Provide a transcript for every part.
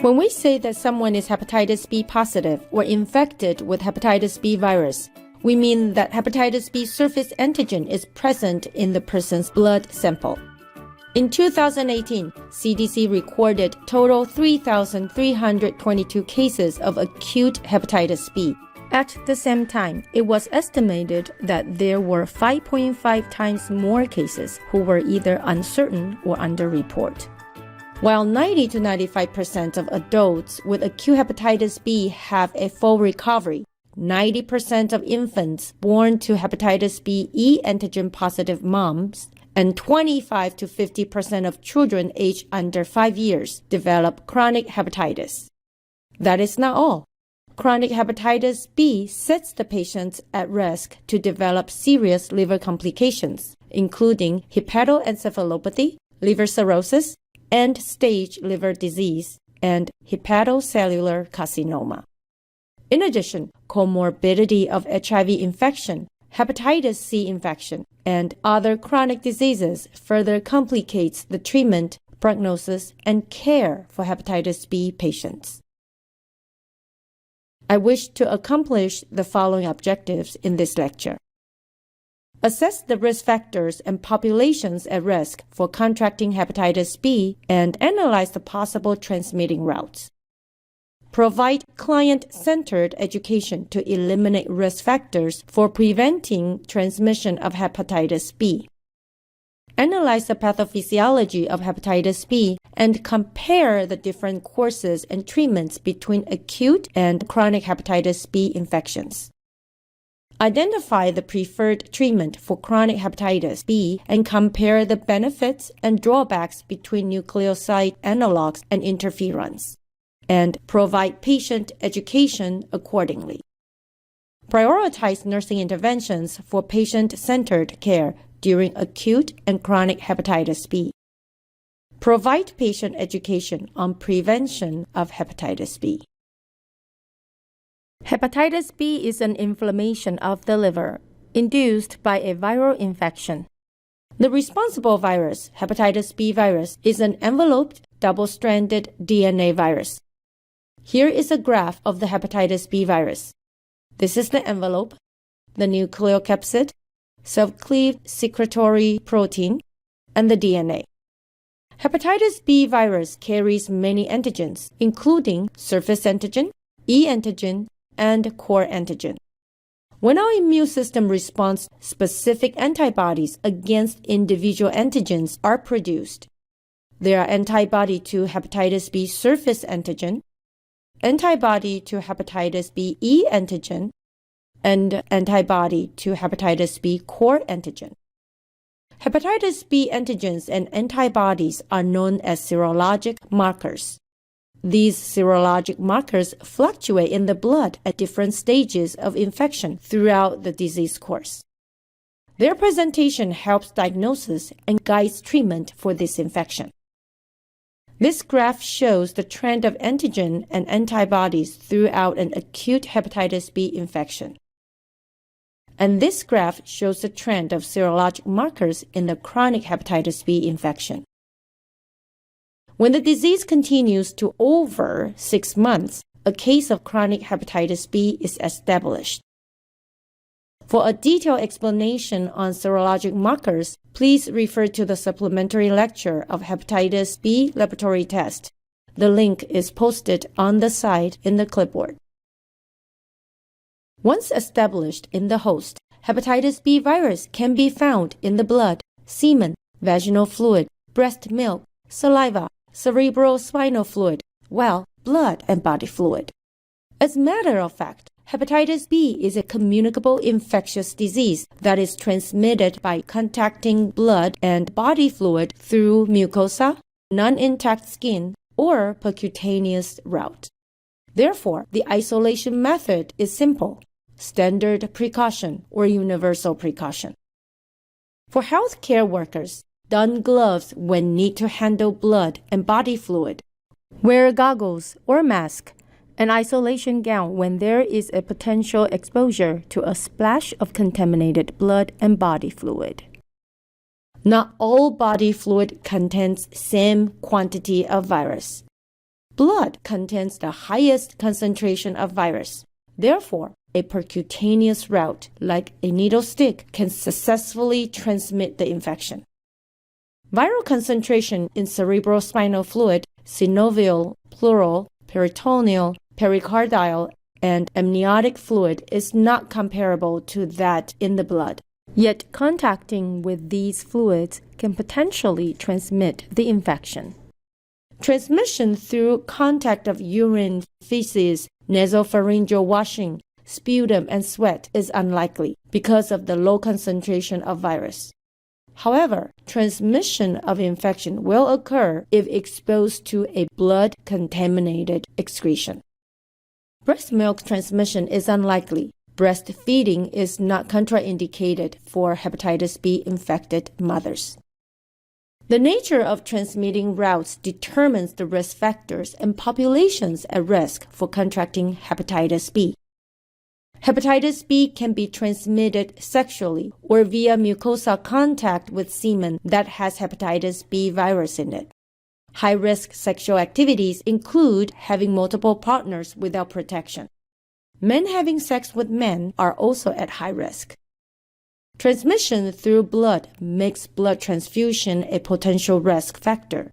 When we say that someone is hepatitis B positive or infected with hepatitis B virus, we mean that hepatitis B surface antigen is present in the person's blood sample. In 2018, CDC recorded total 3,322 cases of acute hepatitis B. At the same time, it was estimated that there were 5.5 times more cases who were either uncertain or underreported. While 90 to 95% of adults with acute hepatitis B have a full recovery, 90% of infants born to hepatitis B E antigen positive moms and 25 to 50% of children aged under 5 years develop chronic hepatitis. That is not all. Chronic hepatitis B sets the patients at risk to develop serious liver complications, including hepatoencephalopathy, liver cirrhosis, end-stage liver disease, and hepatocellular carcinoma. In addition, comorbidity of HIV infection, hepatitis C infection, and other chronic diseases further complicates the treatment, prognosis, and care for hepatitis B patients. I wish to accomplish the following objectives in this lecture. Assess the risk factors and populations at risk for contracting hepatitis B and analyze the possible transmitting routes. Provide client-centered education to eliminate risk factors for preventing transmission of hepatitis B. Analyze the pathophysiology of hepatitis B and compare the different courses and treatments between acute and chronic hepatitis B infections. Identify the preferred treatment for chronic hepatitis B and compare the benefits and drawbacks between nucleoside analogs and interferons, and provide patient education accordingly. Prioritize nursing interventions for patient-centered care during acute and chronic hepatitis B. Provide patient education on prevention of hepatitis B. Hepatitis B is an inflammation of the liver induced by a viral infection. The responsible virus, hepatitis B virus, is an enveloped, double-stranded DNA virus. Here is a graph of the hepatitis B virus. This is the envelope, the nucleocapsid, self-cleaved secretory protein, and the DNA. Hepatitis B virus carries many antigens, including surface antigen, E antigen, and core antigen. When our immune system responds, specific antibodies against individual antigens are produced. There are antibody to hepatitis B surface antigen, antibody to hepatitis B E antigen, and antibody to hepatitis B core antigen. Hepatitis B antigens and antibodies are known as serologic markers. These serologic markers fluctuate in the blood at different stages of infection throughout the disease course. Their presentation helps diagnosis and guides treatment for this infection. This graph shows the trend of antigen and antibodies throughout an acute hepatitis B infection. And this graph shows the trend of serologic markers in the chronic hepatitis B infection. When the disease continues to over 6 months, a case of chronic hepatitis B is established. For a detailed explanation on serologic markers, please refer to the supplementary lecture of hepatitis B laboratory test. The link is posted on the side in the clipboard. Once established in the host, hepatitis B virus can be found in the blood, semen, vaginal fluid, breast milk, saliva, cerebrospinal fluid, blood and body fluid. As a matter of fact, hepatitis B is a communicable infectious disease that is transmitted by contacting blood and body fluid through mucosa, non-intact skin, or percutaneous route. Therefore, the isolation method is simple, standard precaution or universal precaution. For healthcare workers, don gloves when need to handle blood and body fluid. Wear goggles or mask, an isolation gown when there is a potential exposure to a splash of contaminated blood and body fluid. Not all body fluid contains same quantity of virus. Blood contains the highest concentration of virus. Therefore, a percutaneous route, like a needle stick, can successfully transmit the infection. Viral concentration in cerebrospinal fluid, synovial, pleural, peritoneal, pericardial, and amniotic fluid is not comparable to that in the blood. Yet contacting with these fluids can potentially transmit the infection. Transmission through contact of urine, feces, nasopharyngeal washing, sputum, and sweat is unlikely because of the low concentration of virus. However, transmission of infection will occur if exposed to a blood-contaminated excretion. Breast milk transmission is unlikely. Breastfeeding is not contraindicated for hepatitis B infected mothers. The nature of transmitting routes determines the risk factors and populations at risk for contracting hepatitis B. Hepatitis B can be transmitted sexually or via mucosal contact with semen that has hepatitis B virus in it. High-risk sexual activities include having multiple partners without protection. Men having sex with men are also at high risk. Transmission through blood makes blood transfusion a potential risk factor.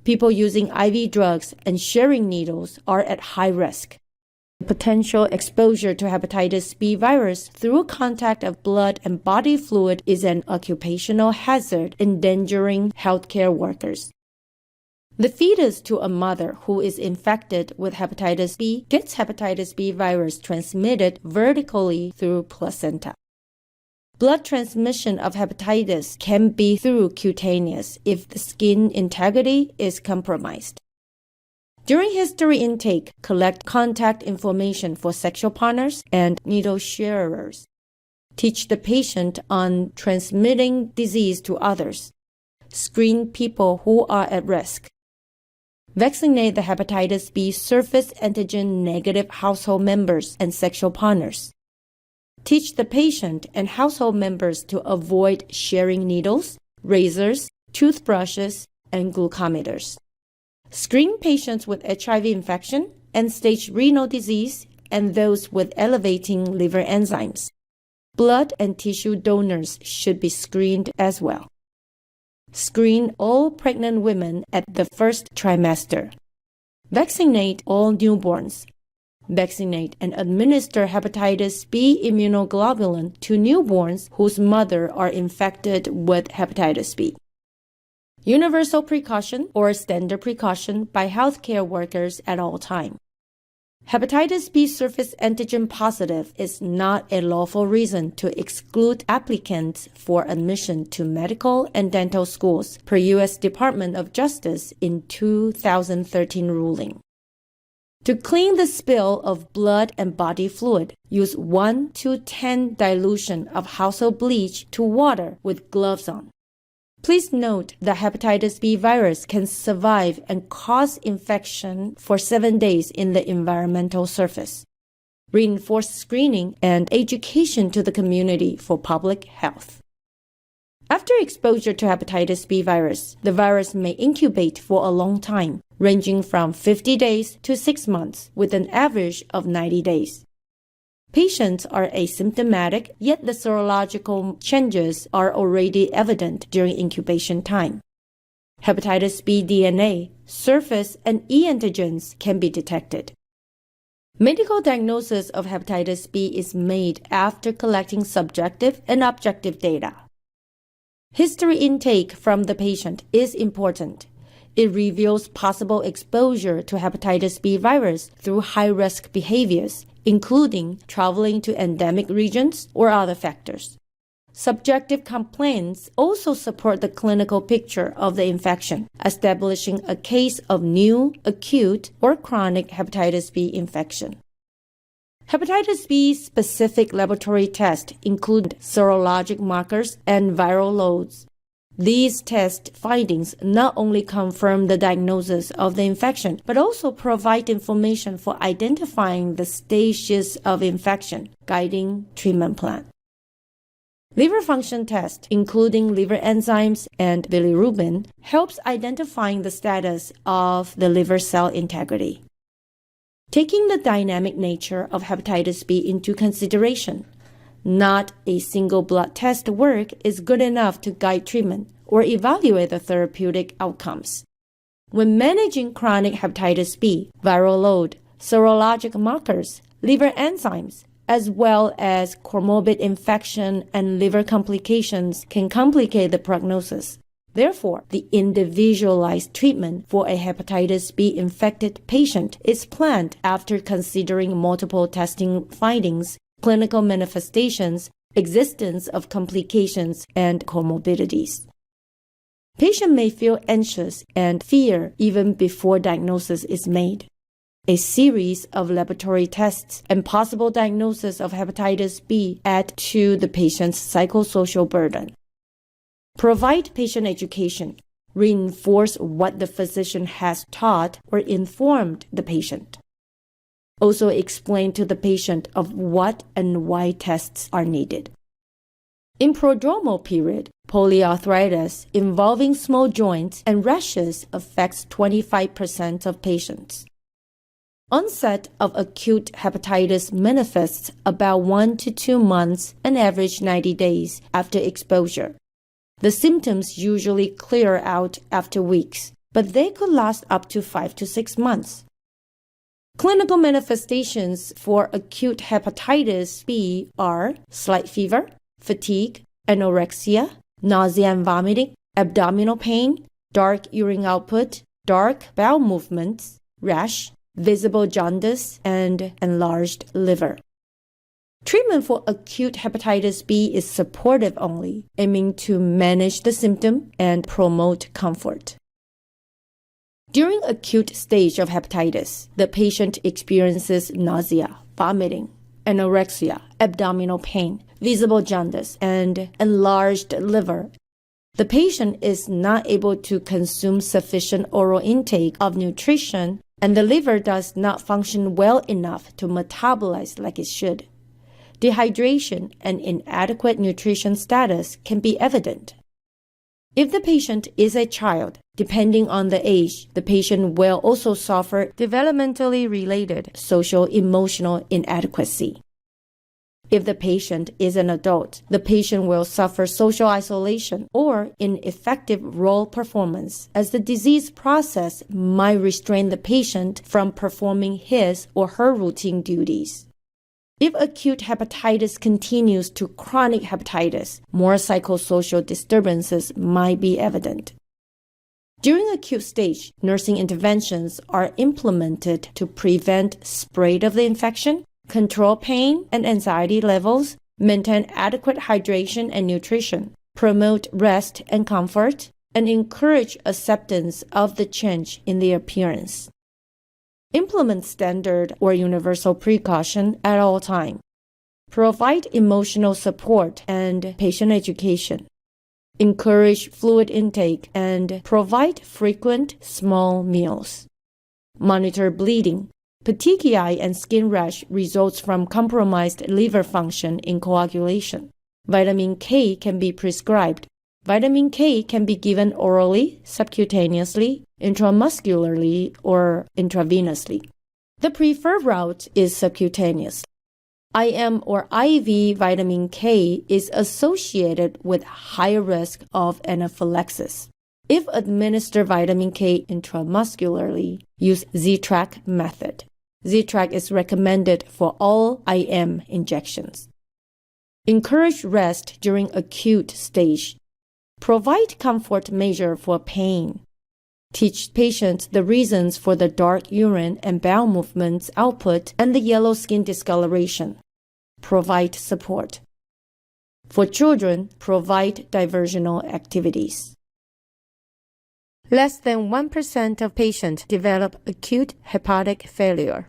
People using IV drugs and sharing needles are at high risk. Potential exposure to hepatitis B virus through contact of blood and body fluid is an occupational hazard endangering healthcare workers. The fetus to a mother who is infected with hepatitis B gets hepatitis B virus transmitted vertically through placenta. Blood transmission of hepatitis can be through cutaneous if the skin integrity is compromised. During history intake, collect contact information for sexual partners and needle sharers. Teach the patient on transmitting disease to others. Screen people who are at risk. Vaccinate the hepatitis B surface antigen negative household members and sexual partners. Teach the patient and household members to avoid sharing needles, razors, toothbrushes, and glucometers. Screen patients with HIV infection, end-stage renal disease, and those with elevating liver enzymes. Blood and tissue donors should be screened as well. Screen all pregnant women at the first trimester. Vaccinate all newborns. Vaccinate and administer hepatitis B immunoglobulin to newborns whose mother are infected with hepatitis B. Universal precaution or standard precaution by healthcare workers at all times. Hepatitis B surface antigen positive is not a lawful reason to exclude applicants for admission to medical and dental schools per U.S. Department of Justice in 2013 ruling. To clean the spill of blood and body fluid, use 1:10 dilution of household bleach to water with gloves on. Please note that hepatitis B virus can survive and cause infection for 7 days in the environmental surface. Reinforce screening and education to the community for public health. After exposure to hepatitis B virus, the virus may incubate for a long time, ranging from 50 days to 6 months, with an average of 90 days. Patients are asymptomatic, yet the serological changes are already evident during incubation time. Hepatitis B DNA, surface, and E antigens can be detected. Medical diagnosis of hepatitis B is made after collecting subjective and objective data. History intake from the patient is important. It reveals possible exposure to hepatitis B virus through high-risk behaviors, including traveling to endemic regions or other factors. Subjective complaints also support the clinical picture of the infection, establishing a case of new, acute, or chronic hepatitis B infection. Hepatitis B specific laboratory tests include serologic markers and viral loads. These test findings not only confirm the diagnosis of the infection, but also provide information for identifying the stages of infection, guiding treatment plan. Liver function test, including liver enzymes and bilirubin, helps identifying the status of the liver cell integrity. Taking the dynamic nature of hepatitis B into consideration, not a single blood test work is good enough to guide treatment or evaluate the therapeutic outcomes. When managing chronic hepatitis B, viral load, serologic markers, liver enzymes, as well as comorbid infection and liver complications can complicate the prognosis. Therefore, the individualized treatment for a hepatitis B infected patient is planned after considering multiple testing findings, clinical manifestations, existence of complications, and comorbidities. Patient may feel anxious and fear even before diagnosis is made. A series of laboratory tests and possible diagnosis of hepatitis B add to the patient's psychosocial burden. Provide patient education. Reinforce what the physician has taught or informed the patient. Also explain to the patient of what and why tests are needed. In prodromal period, polyarthritis involving small joints and rashes affects 25% of patients. Onset of acute hepatitis manifests about 1 to 2 months and average 90 days after exposure. The symptoms usually clear out after weeks, but they could last up to 5 to 6 months. Clinical manifestations for acute hepatitis B are slight fever, fatigue, anorexia, nausea and vomiting, abdominal pain, dark urine output, dark bowel movements, rash, visible jaundice, and enlarged liver. Treatment for acute hepatitis B is supportive only, aiming to manage the symptom and promote comfort. During acute stage of hepatitis, the patient experiences nausea, vomiting, anorexia, abdominal pain, visible jaundice, and enlarged liver. The patient is not able to consume sufficient oral intake of nutrition, and the liver does not function well enough to metabolize like it should. Dehydration and inadequate nutrition status can be evident. If the patient is a child, depending on the age, the patient will also suffer developmentally related social-emotional inadequacy. If the patient is an adult, the patient will suffer social isolation or ineffective role performance, as the disease process might restrain the patient from performing his or her routine duties. If acute hepatitis continues to chronic hepatitis, more psychosocial disturbances might be evident. During acute stage, nursing interventions are implemented to prevent spread of the infection, control pain and anxiety levels, maintain adequate hydration and nutrition, promote rest and comfort, and encourage acceptance of the change in the appearance. Implement standard or universal precaution at all times. Provide emotional support and patient education. Encourage fluid intake and provide frequent small meals. Monitor bleeding. Petechiae and skin rash results from compromised liver function in coagulation. Vitamin K can be prescribed. Vitamin K can be given orally, subcutaneously, intramuscularly, or intravenously. The preferred route is subcutaneous. IM or IV vitamin K is associated with higher risk of anaphylaxis. If administered vitamin K intramuscularly, use Z-Track method. Z-Track is recommended for all IM injections. Encourage rest during acute stage. Provide comfort measure for pain. Teach patients the reasons for the dark urine and bowel movements output and the yellow skin discoloration. Provide support. For children, provide diversional activities. Less than 1% of patients develop acute hepatic failure.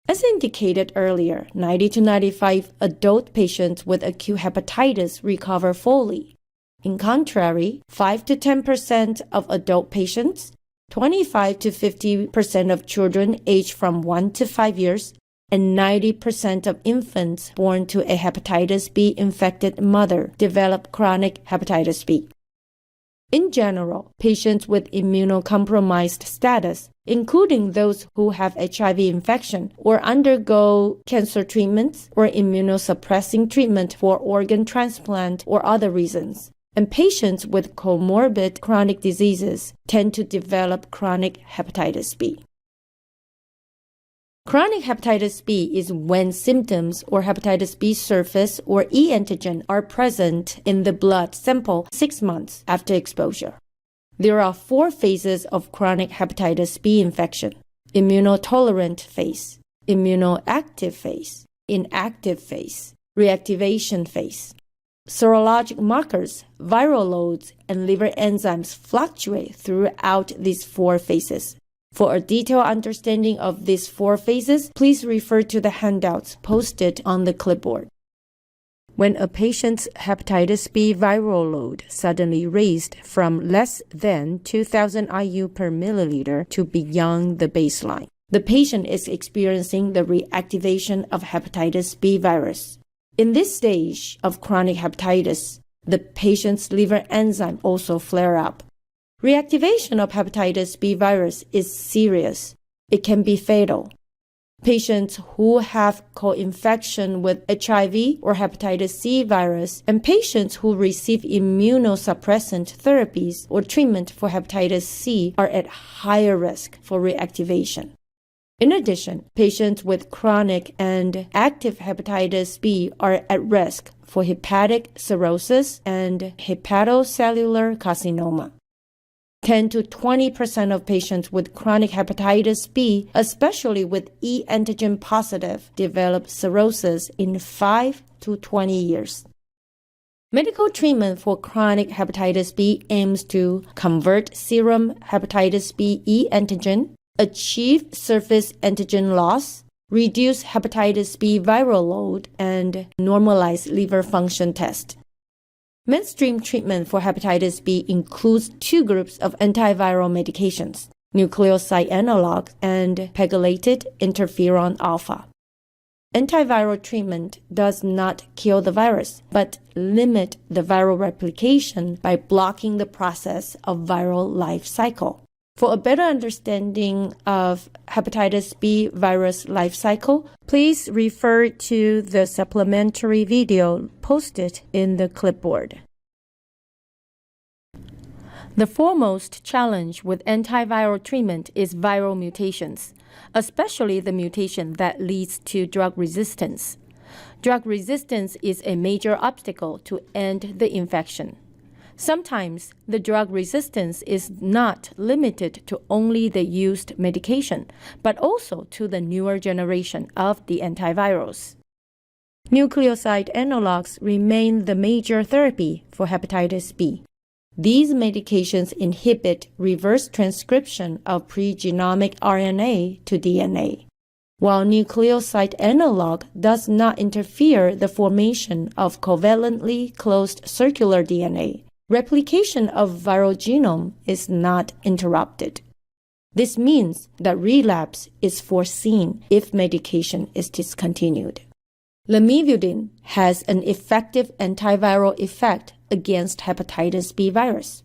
As indicated earlier, 90 to 95 adult patients with acute hepatitis recover fully. In contrary, 5 to 10% of adult patients, 25 to 50% of children aged from 1 to 5 years, and 90% of infants born to a hepatitis B infected mother develop chronic hepatitis B. In general, patients with immunocompromised status, including those who have HIV infection or undergo cancer treatments or immunosuppressing treatment for organ transplant or other reasons, and patients with comorbid chronic diseases tend to develop chronic hepatitis B. Chronic hepatitis B is when symptoms or hepatitis B surface or E antigen are present in the blood sample 6 months after exposure. There are 4 phases of chronic hepatitis B infection: immunotolerant phase, immunoactive phase, inactive phase, reactivation phase. Serologic markers, viral loads, and liver enzymes fluctuate throughout these 4 phases. For a detailed understanding of these 4 phases, please refer to the handouts posted on the clipboard. When a patient's hepatitis B viral load suddenly raised from less than 2,000 IU per milliliter to beyond the baseline, the patient is experiencing the reactivation of hepatitis B virus. In this stage of chronic hepatitis, the patient's liver enzyme also flare up. Reactivation of hepatitis B virus is serious. It can be fatal. Patients who have co-infection with HIV or hepatitis C virus and patients who receive immunosuppressant therapies or treatment for hepatitis C are at higher risk for reactivation. In addition, patients with chronic and active hepatitis B are at risk for hepatic cirrhosis and hepatocellular carcinoma. 10 to 20% of patients with chronic hepatitis B, especially with E antigen positive, develop cirrhosis in 5 to 20 years. Medical treatment for chronic hepatitis B aims to convert serum hepatitis B E antigen, achieve surface antigen loss, reduce hepatitis B viral load, and normalize liver function test. Mainstream treatment for hepatitis B includes 2 groups of antiviral medications, nucleoside analogs and pegylated interferon alpha. Antiviral treatment does not kill the virus, but limit the viral replication by blocking the process of viral life cycle. For a better understanding of hepatitis B virus life cycle, please refer to the supplementary video posted in the clipboard. The foremost challenge with antiviral treatment is viral mutations, especially the mutation that leads to drug resistance. Drug resistance is a major obstacle to end the infection. Sometimes the drug resistance is not limited to only the used medication, but also to the newer generation of the antivirals. Nucleoside analogs remain the major therapy for hepatitis B. These medications inhibit reverse transcription of pre-genomic RNA to DNA, while nucleoside analog does not interfere the formation of covalently closed circular DNA. Replication of viral genome is not interrupted. This means that relapse is foreseen if medication is discontinued. Lamivudine has an effective antiviral effect against hepatitis B virus.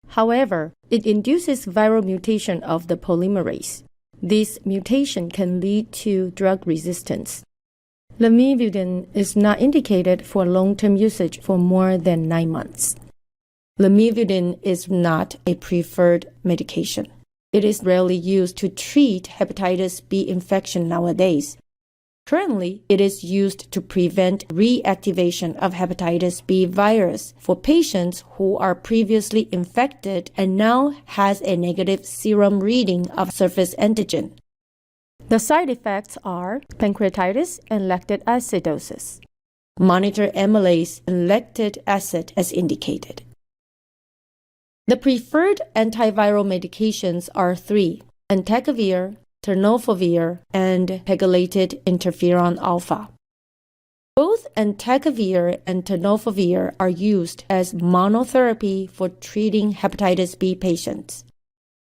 However, it induces viral mutation of the polymerase. This mutation can lead to drug resistance. Lamivudine is not indicated for long-term usage for more than 9 months. Lamivudine is not a preferred medication. It is rarely used to treat hepatitis B infection nowadays. Currently, it is used to prevent reactivation of hepatitis B virus for patients who are previously infected and now has a negative serum reading of surface antigen. The side effects are pancreatitis and lactic acidosis. Monitor amylase and lactic acid as indicated. The preferred antiviral medications are 3: entecavir, tenofovir, and pegylated interferon alpha. Both entecavir and tenofovir are used as monotherapy for treating hepatitis B patients.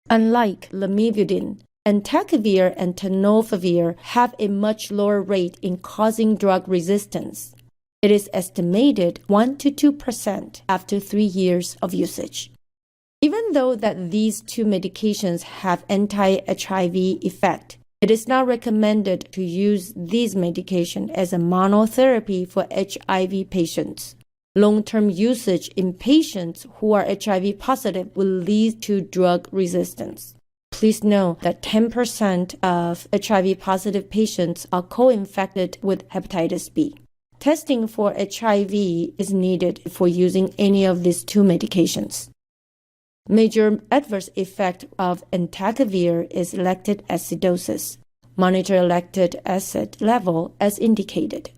Unlike lamivudine, Entecavir and tenofovir have a much lower rate in causing drug resistance. It is estimated 1 to 2% after 3 years of usage. Even though that these two medications have anti-HIV effect, it is not recommended to use these medications as a monotherapy for HIV patients. Long-term usage in patients who are HIV positive will lead to drug resistance. Please know that 10% of HIV-positive patients are co-infected with hepatitis B. Testing for HIV is needed for using any of these two medications. Major adverse effect of entecavir is lactic acidosis. Monitor lactic acid level as indicated.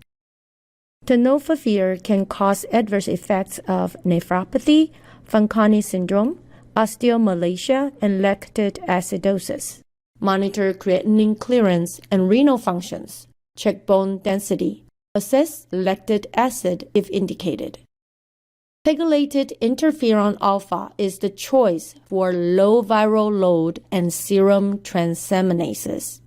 Tenofovir can cause adverse effects of nephropathy, Fanconi syndrome, osteomalacia, and lactic acidosis. Monitor creatinine clearance and renal functions. Check bone density. Assess lactic acid if indicated. Pegylated interferon alpha is the choice for low viral load and serum transaminases.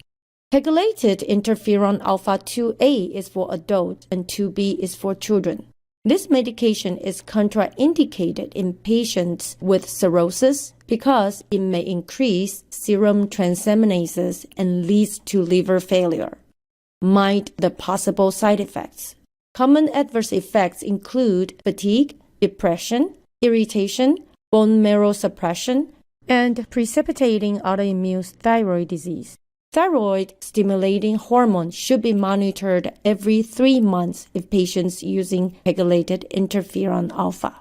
Pegylated interferon alpha 2A is for adults and 2B is for children. This medication is contraindicated in patients with cirrhosis because it may increase serum transaminases and leads to liver failure. Mind the possible side effects. Common adverse effects include fatigue, depression, irritation, bone marrow suppression, and precipitating autoimmune thyroid disease. Thyroid-stimulating hormone should be monitored every 3 months if patients using pegylated interferon alpha.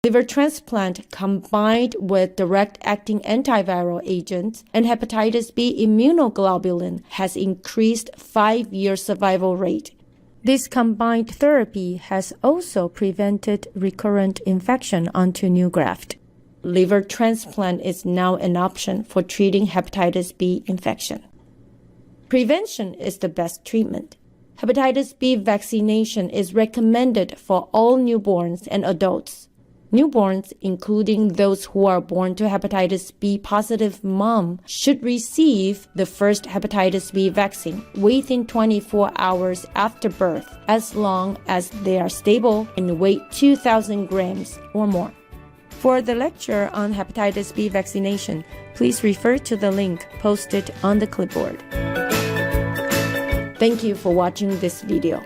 Liver transplant combined with direct-acting antiviral agents and hepatitis B immunoglobulin has increased 5-year survival rate. This combined therapy has also prevented recurrent infection onto new graft. Liver transplant is now an option for treating hepatitis B infection. Prevention is the best treatment. Hepatitis B vaccination is recommended for all newborns and adults. Newborns, including those who are born to hepatitis B positive mom, should receive the first hepatitis B vaccine within 24 hours after birth, as long as they are stable and weigh 2,000 grams or more. For the lecture on hepatitis B vaccination, please refer to the link posted on the clipboard. Thank you for watching this video.